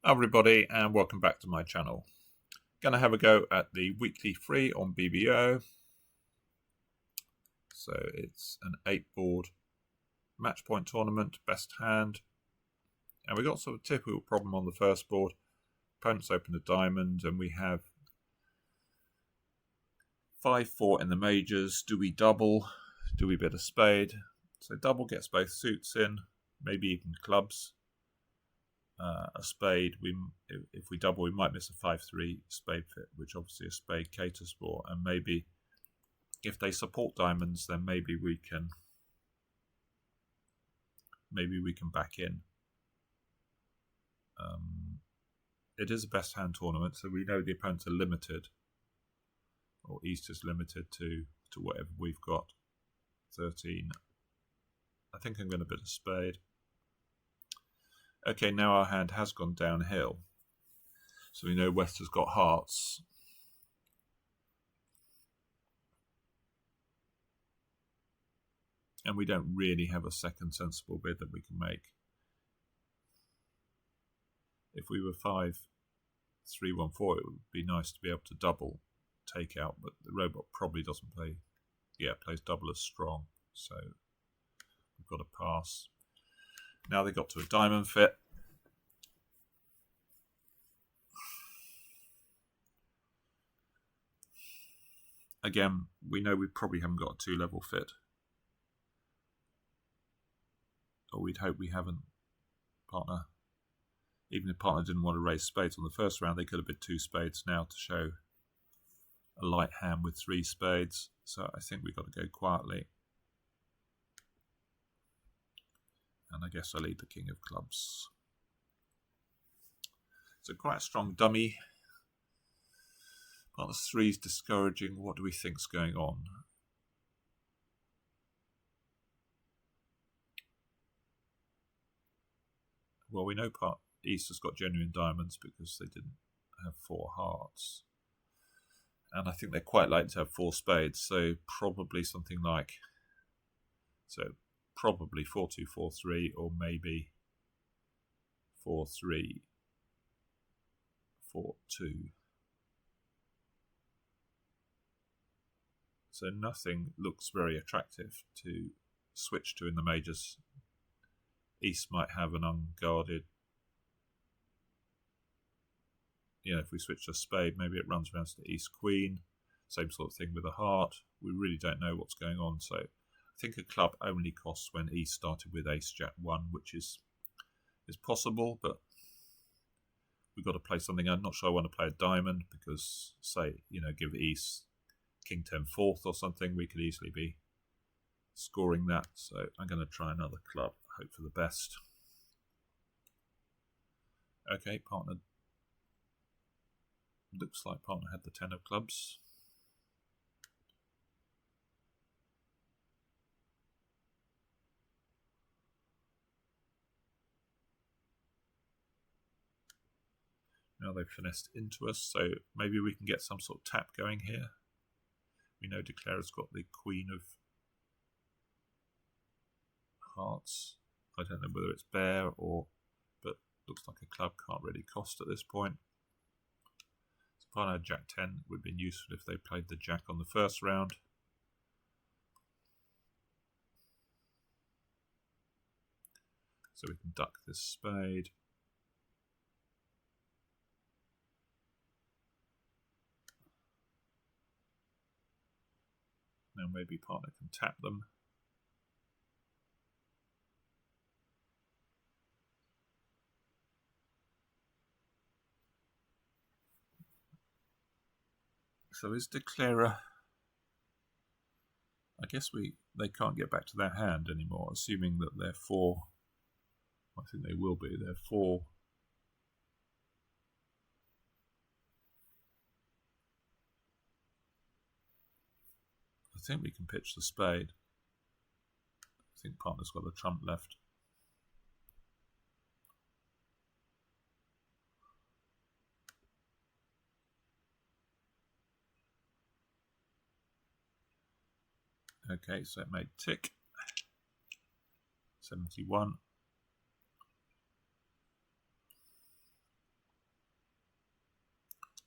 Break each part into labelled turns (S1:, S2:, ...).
S1: Hello everybody and welcome back to my channel. Gonna have a go at the weekly free on BBO. So it's an 8-board Matchpoint tournament, best hand. And we got sort of a typical problem on the first board. Opponents open a diamond and we have 5-4 in the majors. Do we double? Do we bet a spade? So double gets both suits in, maybe even clubs. A spade, if we double, we might miss a 5-3 spade fit, which obviously a spade caters for. And maybe if they support diamonds, then maybe we can back in. It is a best hand tournament, so we know the opponents are limited, or East is limited to whatever we've got. 13. I think I'm going to bet a spade. Okay, now our hand has gone downhill. So we know West has got hearts. And we don't really have a second sensible bid that we can make. If we were 5-3-1-4, it would be nice to be able to double take out, but the robot probably doesn't play. Yeah, plays double as strong. So we've got to pass. Now they got to a diamond fit. Again, we know we probably haven't got a 2-level fit. Or we'd hope we haven't. Partner. Even if partner didn't want to raise spades on the first round, they could have been 2 spades now to show a light hand with 3 spades. So I think we've got to go quietly. And I guess I lead the king of clubs. So quite a strong dummy. Partner's 3 is discouraging. What do we think's going on? Well, we know part East has got genuine diamonds because they didn't have 4 hearts. And I think they're quite likely to have 4 spades. So probably something like... probably 4-2, 4-3, or maybe 4-3, 4-2. So nothing looks very attractive to switch to in the majors. East might have an unguarded... if we switch to a spade, maybe it runs around to the East Queen. Same sort of thing with a heart. We really don't know what's going on, so... I think a club only costs when East started with Ace Jack 1, which is possible, but we've got to play something. I'm not sure I want to play a diamond because, say, give East King 10 fourth or something, we could easily be scoring that. So I'm going to try another club, hope for the best. Okay, partner. Looks like partner had the 10 of clubs. Now they've finessed into us, so maybe we can get some sort of tap going here. We know Declarer's got the Queen of Hearts. I don't know whether it's bear or... but looks like a club can't really cost at this point. So partner Jack 10 would have been useful if they played the Jack on the first round. So we can duck this spade. Now maybe partner can tap them. So is Declarer... I guess they can't get back to that hand anymore, assuming that they're 4... I think they will be. They're 4... I think we can pitch the spade. I think partner's got a trump left. Okay, so it made tick. 71.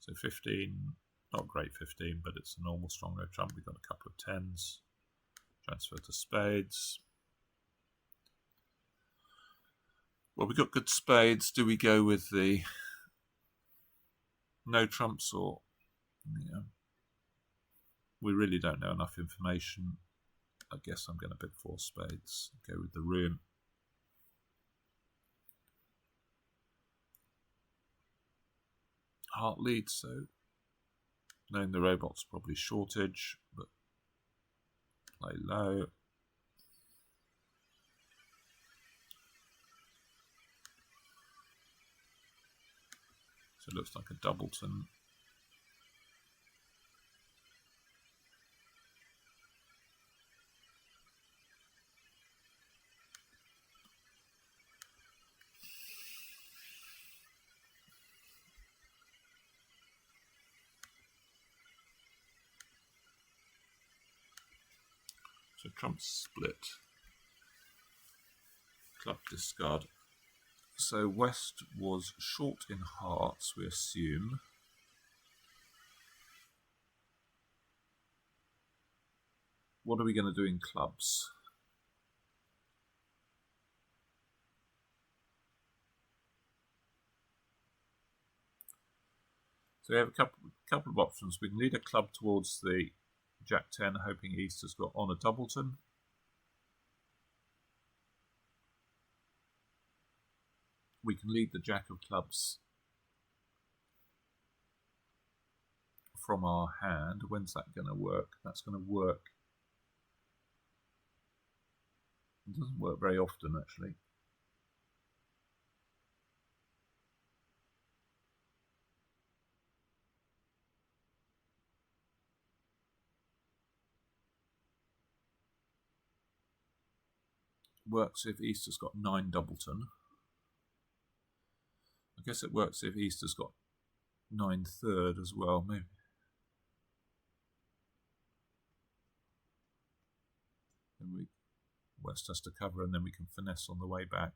S1: So 15, not great 15, but it's a normal strong no trump. We've got a couple of tens. Transfer to spades. Well, we've got good spades. Do we go with the no trumps or... Yeah. We really don't know enough information. I guess I'm going to pick 4 spades. Go with the room. Heart lead, so knowing the robot's probably shortage, but play low. So it looks like a doubleton. So trump split. Club discard. So West was short in hearts, we assume. What are we going to do in clubs? So we have a couple of options. We can lead a club towards the Jack 10, hoping East has got on a doubleton. We can lead the Jack of clubs from our hand. When's that going to work? That's going to work. It doesn't work very often, actually. Works if East has got 9 doubleton. I guess it works if East has got 9 third as well, maybe. Then West has to cover, and then we can finesse on the way back.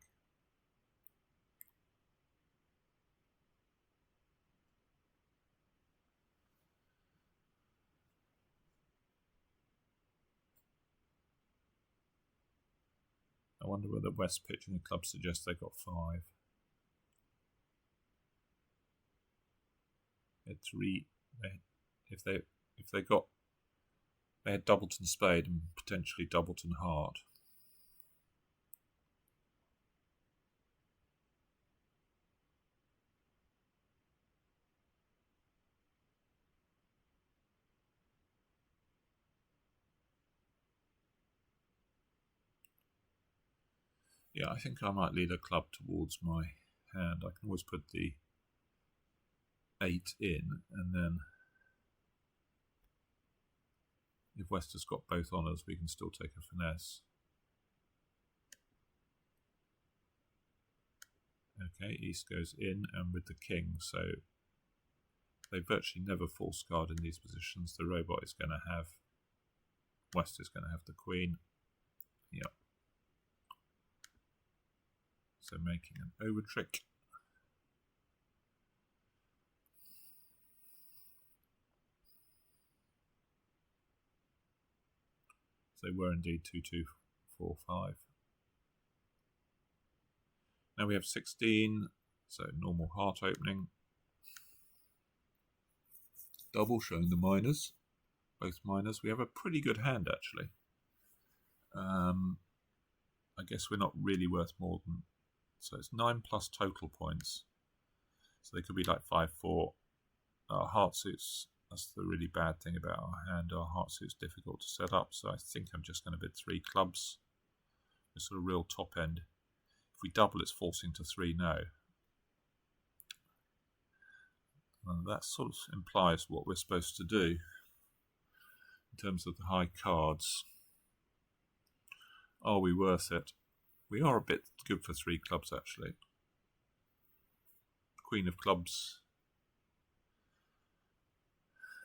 S1: I wonder whether West pitching a club suggests they got 5. They had 3. If they had doubleton spade and potentially doubleton heart. Yeah, I think I might lead a club towards my hand. I can always put the 8 in, and then if West has got both honours, we can still take a finesse. Okay, East goes in, and with the king, so they virtually never false guard in these positions. The robot is going to have, West is going to have the queen. Yep. So making an over trick. So they were indeed 2, 2, 4, 5. Now we have 16, so normal heart opening. Double showing the minors, both minors. We have a pretty good hand actually. I guess we're not really worth more than, so it's 9 plus total points. So they could be like 5, 4. Heart suits, that's the really bad thing about our hand. Our heart suit's difficult to set up, so I think I'm just going to bid 3 clubs. It's sort of real top end. If we double, it's forcing to 3 no. And that sort of implies what we're supposed to do in terms of the high cards. Are we worth it? We are a bit good for 3 clubs actually. Queen of clubs,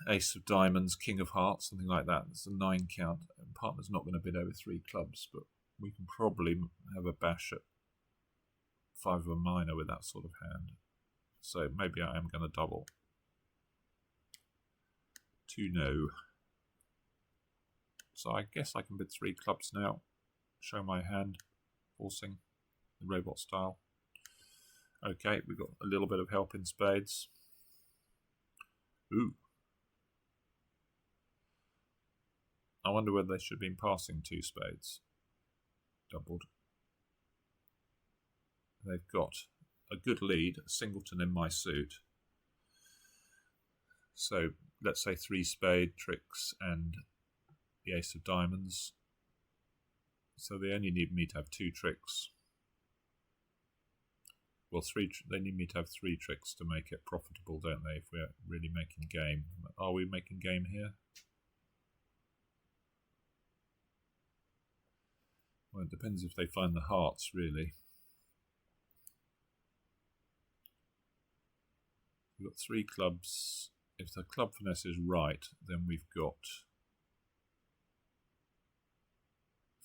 S1: ace of diamonds, king of hearts, something like that. It's a 9 count. And partner's not going to bid over 3 clubs, but we can probably have a bash at 5 of a minor with that sort of hand. So maybe I am going to double. to know. So I guess I can bid 3 clubs now. Show my hand, forcing the robot style. Okay, we've got a little bit of help in spades. Ooh. I wonder whether they should have been passing 2 spades. Doubled. They've got a good lead, a singleton in my suit. So let's say 3 spade tricks and the ace of diamonds. So they only need me to have 2 tricks. Well, they need me to have 3 tricks to make it profitable, don't they, if we're really making game. Are we making game here? Well, it depends if they find the hearts, really. We've got 3 clubs. If the club finesse is right, then we've got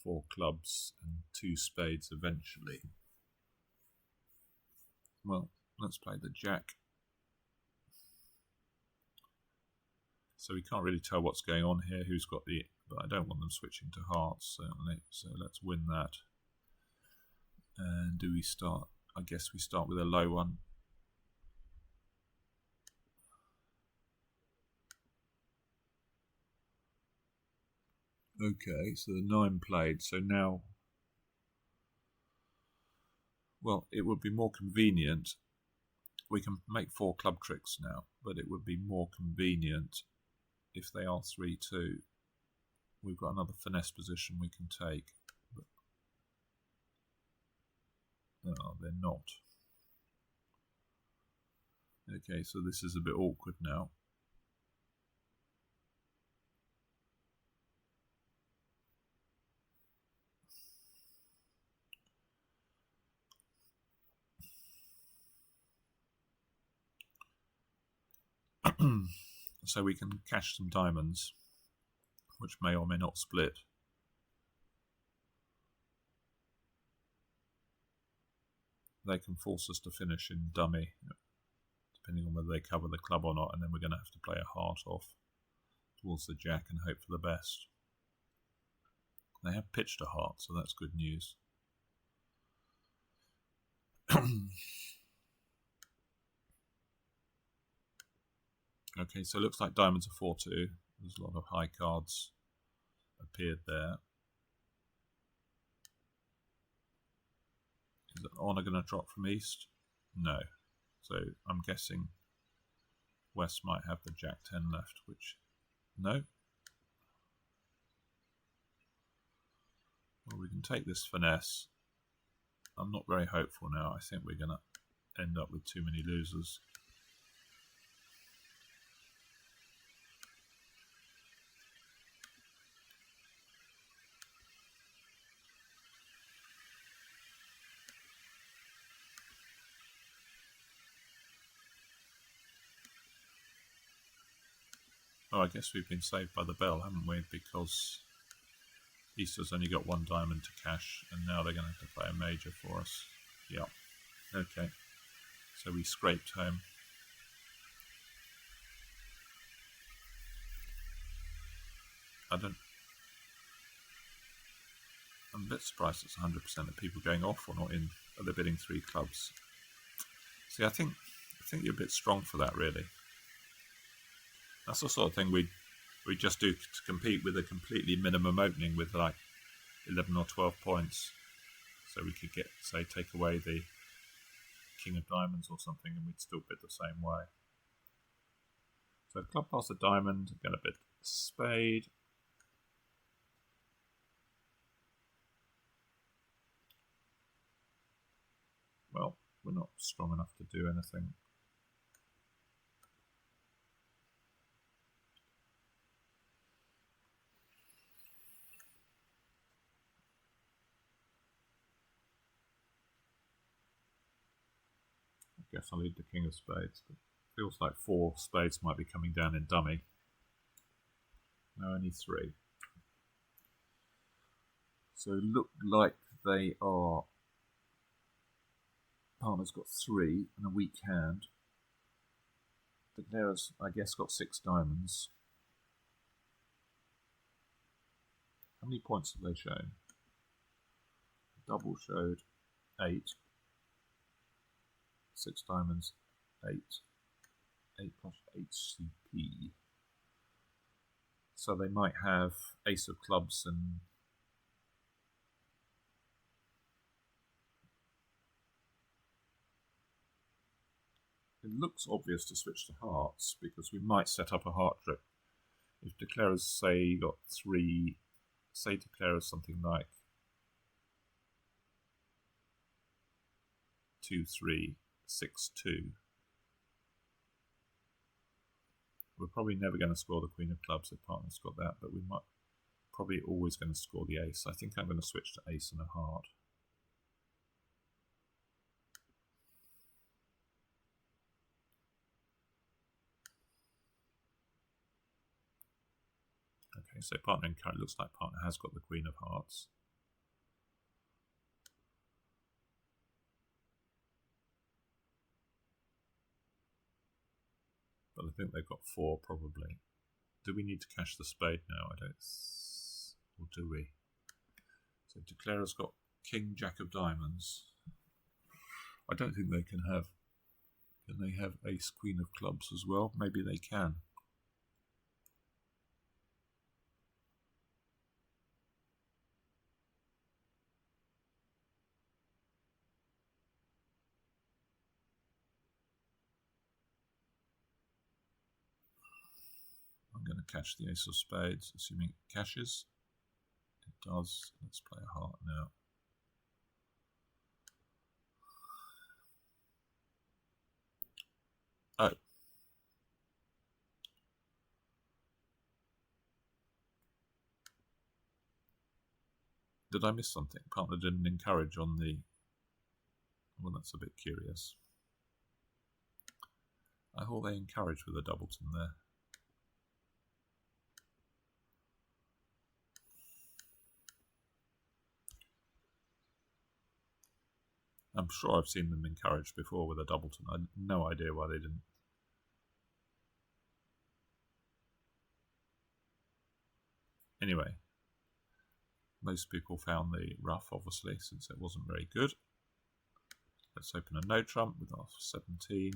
S1: 4 clubs and 2 spades eventually. Well, let's play the jack. So we can't really tell what's going on here, who's got the... But I don't want them switching to hearts, certainly. So let's win that. And do we start? I guess we start with a low one. Okay, so the 9 played. So now... Well, it would be more convenient. We can make 4 club tricks now, but it would be more convenient if they are 3-2. We've got another finesse position we can take. But no, they're not. Okay, so this is a bit awkward now. So we can cash some diamonds, which may or may not split. They can force us to finish in dummy, depending on whether they cover the club or not, and then we're going to have to play a heart off towards the jack and hope for the best. They have pitched a heart, so that's good news. Okay, so it looks like diamonds are 4-2. There's a lot of high cards appeared there. Is the honour going to drop from east? No. So I'm guessing west might have the jack 10 left, which... No. Well, we can take this finesse. I'm not very hopeful now. I think we're going to end up with too many losers. Oh, I guess we've been saved by the bell, haven't we? Because Easter's only got 1 diamond to cash, and now they're going to have to play a major for us. Yeah. Okay. So we scraped home. I'm a bit surprised it's 100% of people going off or not in. Are they bidding 3 clubs? See, I think you're a bit strong for that, really. That's the sort of thing we just do to compete with a completely minimum opening with like 11 or 12 points. So we could get, say, take away the king of diamonds or something and we'd still bid the same way. So club pass a diamond, going to bid spade. Well, we're not strong enough to do anything. I guess I'll lead the king of spades, but it feels like 4 spades might be coming down in dummy. No, only 3. So look like they are... Partner's got 3 and a weak hand. Declarer's, I guess, got 6 diamonds. How many points have they shown? Double showed 8. 6 diamonds, 8. 8 plus HCP. So they might have ace of clubs and it looks obvious to switch to hearts because we might set up a heart trick. If declarers say got 3, say declarers something like 2, 3, 6, 2. We're probably never going to score the queen of clubs if partner's got that, but we might probably always going to score the ace. I think I'm going to switch to ace and a heart. Okay, so partner encouraged. Looks like partner has got the queen of hearts. But I think they've got 4 probably. Do we need to cash the spade now? I don't. Or do we? So declarer's got king, jack of diamonds. I don't think they can have. Can they have ace, queen of clubs as well? Maybe they can. I'm going to cash the ace of spades, assuming it cashes. It does. Let's play a heart now. Oh. Did I miss something? Partner didn't encourage on the... Well, that's a bit curious. I thought they encouraged with a doubleton there. I'm sure I've seen them encouraged before with a doubleton. I had no idea why they didn't. Anyway, most people found the rough, obviously, since it wasn't very good. Let's open a no trump with our 17.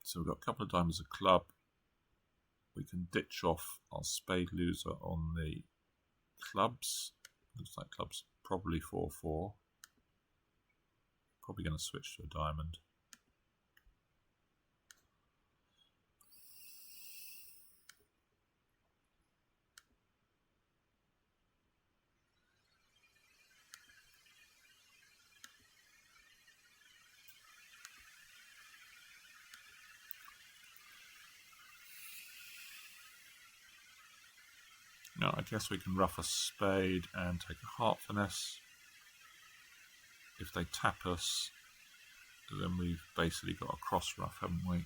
S1: So we've got a couple of diamonds, a club. We can ditch off our spade loser on the clubs. Looks like clubs probably 4-4. Probably going to switch to a diamond. Now I guess we can ruff a spade and take a heart finesse. If they tap us, then we've basically got a cross ruff, haven't we?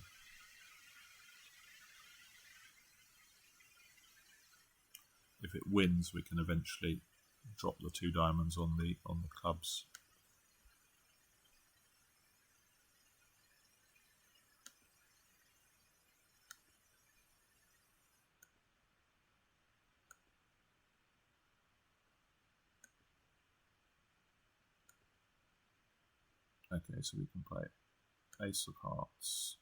S1: If it wins, we can eventually drop the 2 diamonds on the clubs. Okay, so we can play ace of hearts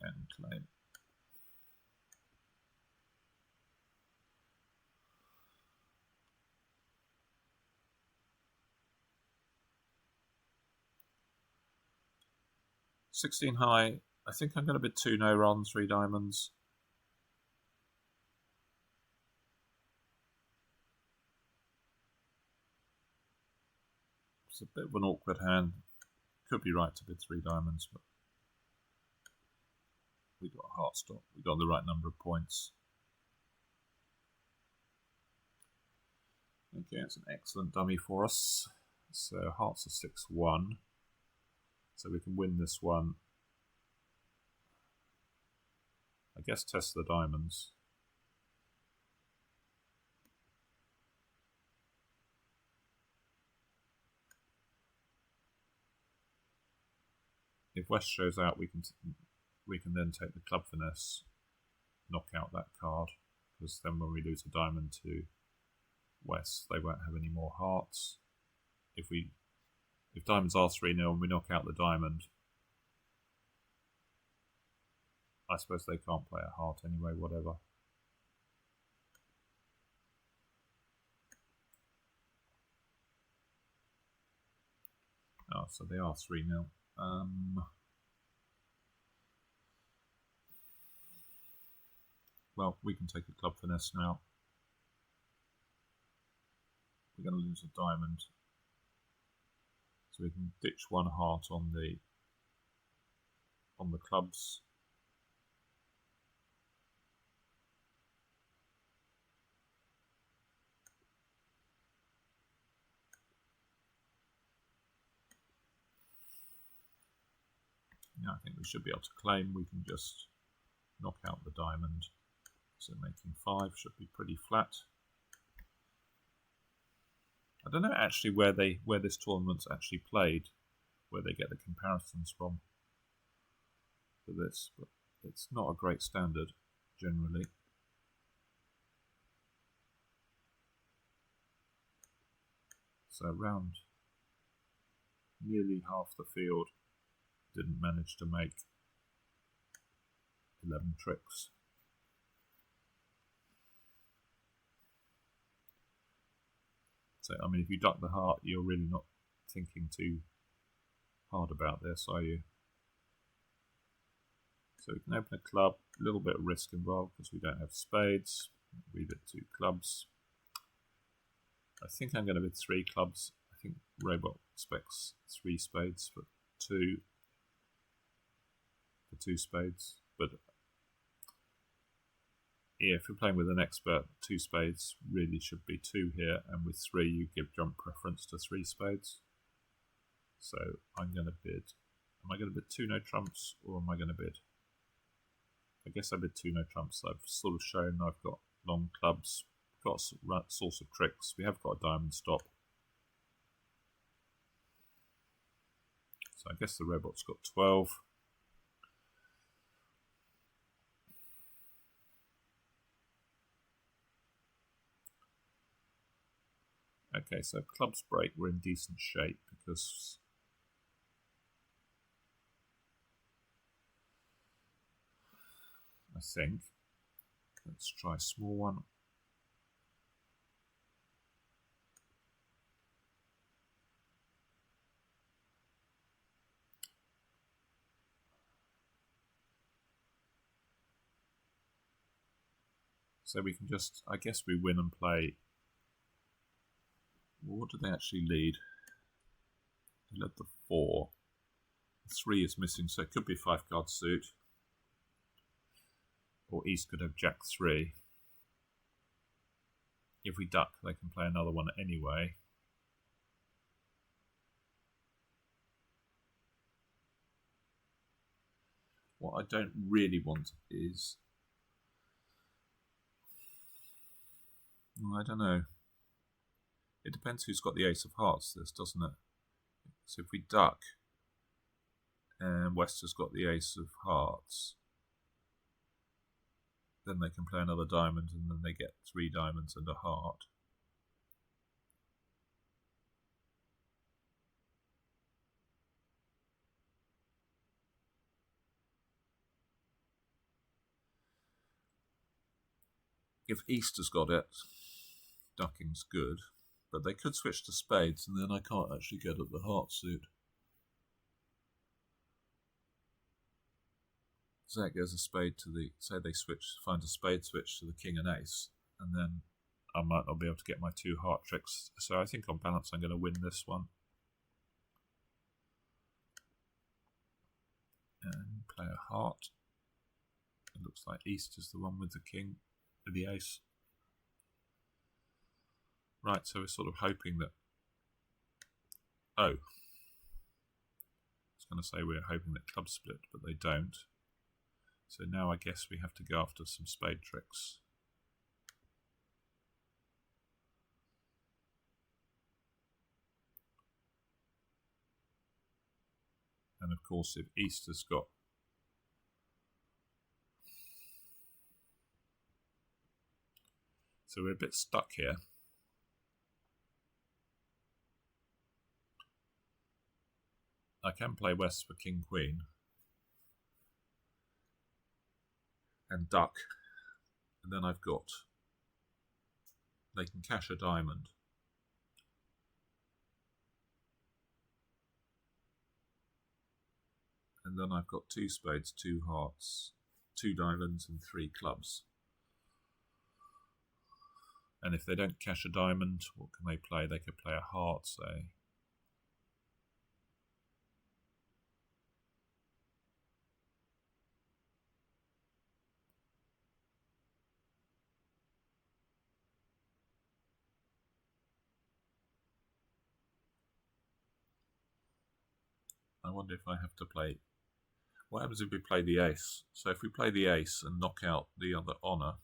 S1: and claim. $16 high. I think I'm going to bid 2 no run, 3 diamonds. It's a bit of an awkward hand. Could be right to bid 3 diamonds, but we got a heart stop. We got the right number of points. Okay, it's an excellent dummy for us. So hearts are 6-1. So we can win this one. I guess test the diamonds. If West shows out, we can then take the club finesse, knock out that card, because then when we lose a diamond to West, they won't have any more hearts. If diamonds are 3-0 and we knock out the diamond, I suppose they can't play a heart anyway, whatever. Oh, so they are 3-0. Well, we can take a club finesse now. We're going to lose a diamond. So we can ditch one heart on the clubs. Yeah, I think we should be able to claim. We can just knock out the diamond. So making 5 should be pretty flat. I don't know actually where this tournament's actually played, where they get the comparisons from for this, but it's not a great standard generally. So around nearly half the field didn't manage to make 11 tricks. So, I mean, if you duck the heart, you're really not thinking too hard about this, are you? So we can open a club, a little bit of risk involved because we don't have spades. Leave it 2 clubs. I think I'm going to bid 3 clubs. I think Robot expects 3 spades for 2 spades. But yeah, if you're playing with an expert, 2 spades really should be 2 here, and with 3 you give jump preference to 3 spades. So I'm going to bid. Am I going to bid 2 no trumps, or am I going to bid? I guess I bid 2 no trumps. I've sort of shown I've got long clubs, got a source of tricks. We have got a diamond stop. So I guess the robot's got 12. Okay, so clubs break, we're in decent shape because I think, let's try a small one. So we can just, I guess we win and play. What do they actually lead? They led the 4. 3 is missing, so it could be 5-card suit. Or East could have Jack 3. If we duck, they can play another one anyway. What I don't really want is... I don't know. It depends who's got the ace of hearts, this, doesn't it? So if we duck, and West has got the ace of hearts, then they can play another diamond, and then they get 3 diamonds and a heart. If East has got it, ducking's good, but they could switch to spades, and then I can't actually get at the heart suit. So that goes a spade to the, say they find a spade switch to the king and ace, and then I might not be able to get my 2 heart tricks. So I think on balance I'm going to win this one. And play a heart. It looks like East is the one with the king, with the ace. Right, so we're sort of hoping that... Oh. I was going to say we're hoping that clubs split, but they don't. So now I guess we have to go after some spade tricks. And of course, if East has got... So we're a bit stuck here. I can play West for King Queen and duck, and then I've got... They can cash a diamond. And then I've got 2 spades, 2 hearts, 2 diamonds and 3 clubs. And if they don't cash a diamond, what can they play? They could play a heart, say. I wonder if I have to play... What happens if we play the ace? So if we play the ace and knock out the other honour,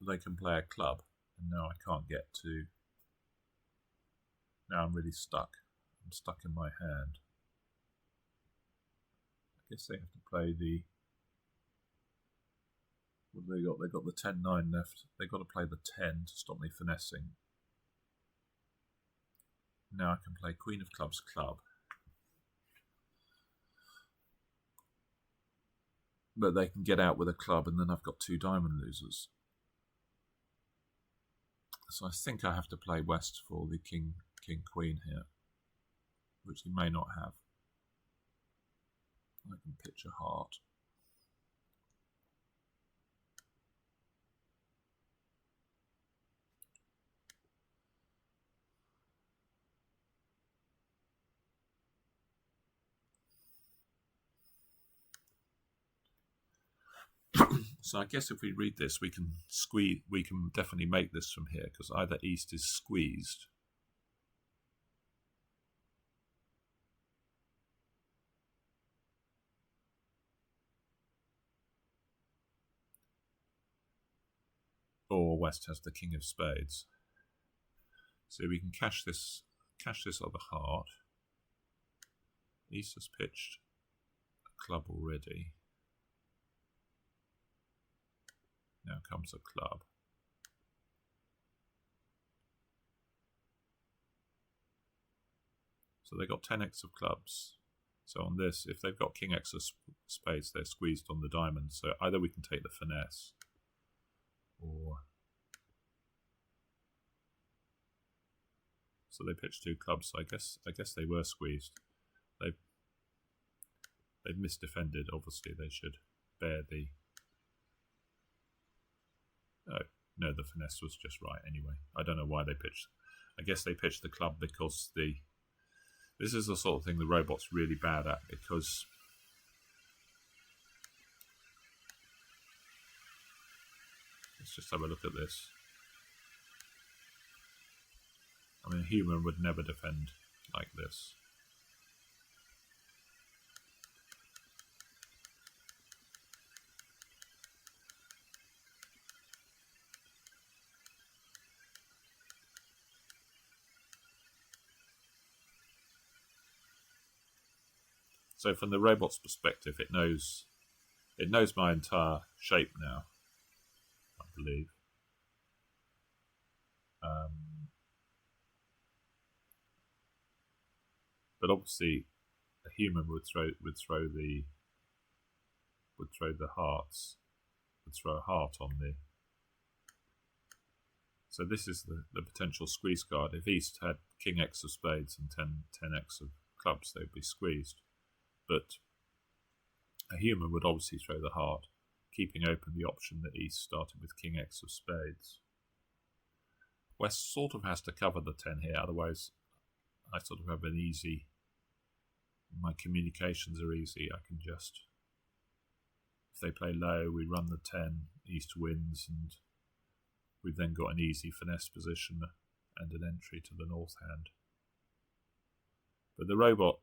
S1: they can play a club, and now I can't get to... Now I'm really stuck. I'm stuck in my hand. I guess they have to play the... What have they got? They've got the 10-9 left. They've got to play the 10 to stop me finessing. Now I can play Queen of Clubs club. But they can get out with a club, and then I've got 2 diamond losers. So I think I have to play West for the King Queen here, which he may not have. I can pitch a heart. So I guess if we read this, we can definitely make this from here, because either East is squeezed, or West has the King of Spades. So we can cash this other heart. East has pitched a club already. Now comes a club. So they got 10x of clubs. So on this, if they've got King X of spades, they're squeezed on the diamond. So either we can take the finesse, or... So they pitched 2 clubs. So I guess they were squeezed. They've misdefended. Obviously, they should bear the... Oh, no, the finesse was just right anyway. I don't know why they pitched. I guess they pitched the club because this is the sort of thing the robot's really bad at, because let's just have a look at this. I mean, a human would never defend like this. So from the robot's perspective, it knows my entire shape now, I believe. But obviously, a human would throw the hearts, would throw a heart on the. So this is the potential squeeze card. If East had King X of spades and 10x of clubs, they'd be squeezed. But a human would obviously throw the heart, keeping open the option that East started with King X of spades. West sort of has to cover the 10 here, otherwise I sort of have an easy... My communications are easy. I can just... If they play low, we run the 10, East wins, and we've then got an easy finesse position and an entry to the north hand. But the robot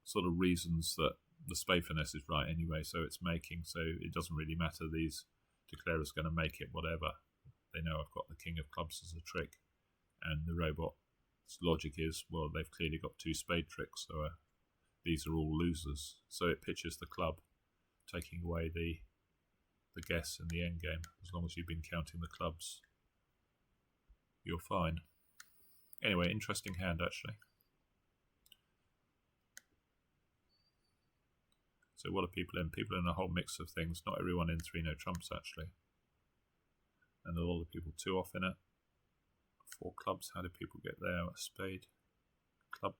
S1: sort of reasons that the spade finesse is right anyway, so it's making, so it doesn't really matter. These declarers going to make it whatever. they know I've got the king of clubs as a trick, and the robot's logic is, well, they've clearly got 2 spade tricks, so these are all losers. So it pitches the club, taking away the guess in the end game. As long as you've been counting the clubs, you're fine. Anyway, interesting hand actually. So what are people in? People in a whole mix of things. Not everyone in 3 no trumps actually. And a lot of people 2 off in it. 4 clubs. How did people get there? A spade, club,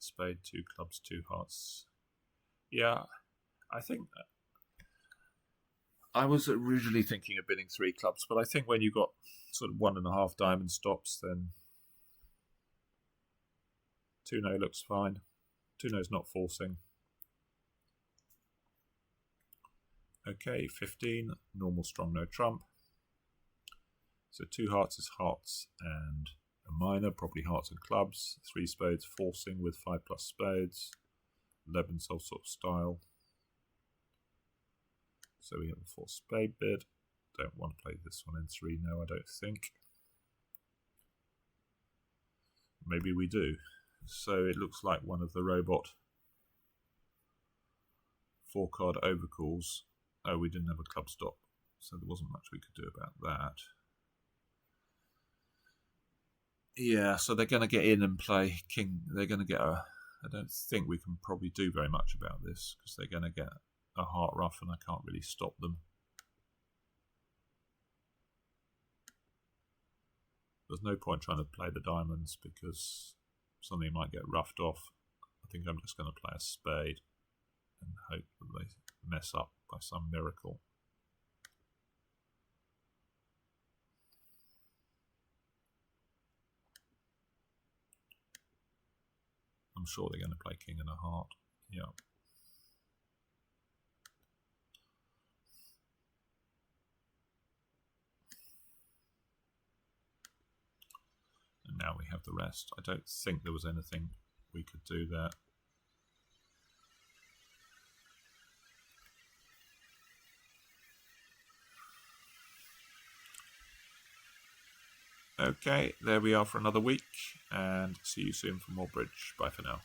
S1: spade, 2 clubs, 2 hearts. Yeah, I think I was originally thinking of bidding 3 clubs, but I think when you got sort of 1.5 diamond stops, then 2 no looks fine. 2 no's not forcing. Okay, 15, normal strong no trump. So 2 hearts is hearts and a minor, probably hearts and clubs. 3 spades forcing with 5+ spades. 11 some sort of style. So we have a 4 spade bid. Don't want to play this one in 3 no, I don't think. Maybe we do. So it looks like one of the robot 4 card overcalls. Oh, we didn't have a club stop, so there wasn't much we could do about that. Yeah, so they're going to get in and play king. They're going to get a... I don't think we can probably do very much about this, because they're going to get a heart ruff and I can't really stop them. There's no point trying to play the diamonds because something might get roughed off. I think I'm just going to play a spade and hope that they mess up by some miracle. I'm sure they're going to play king and a heart. Yeah. And now we have the rest. I don't think there was anything we could do there. Okay, there we are for another week, and see you soon for more bridge. Bye for now.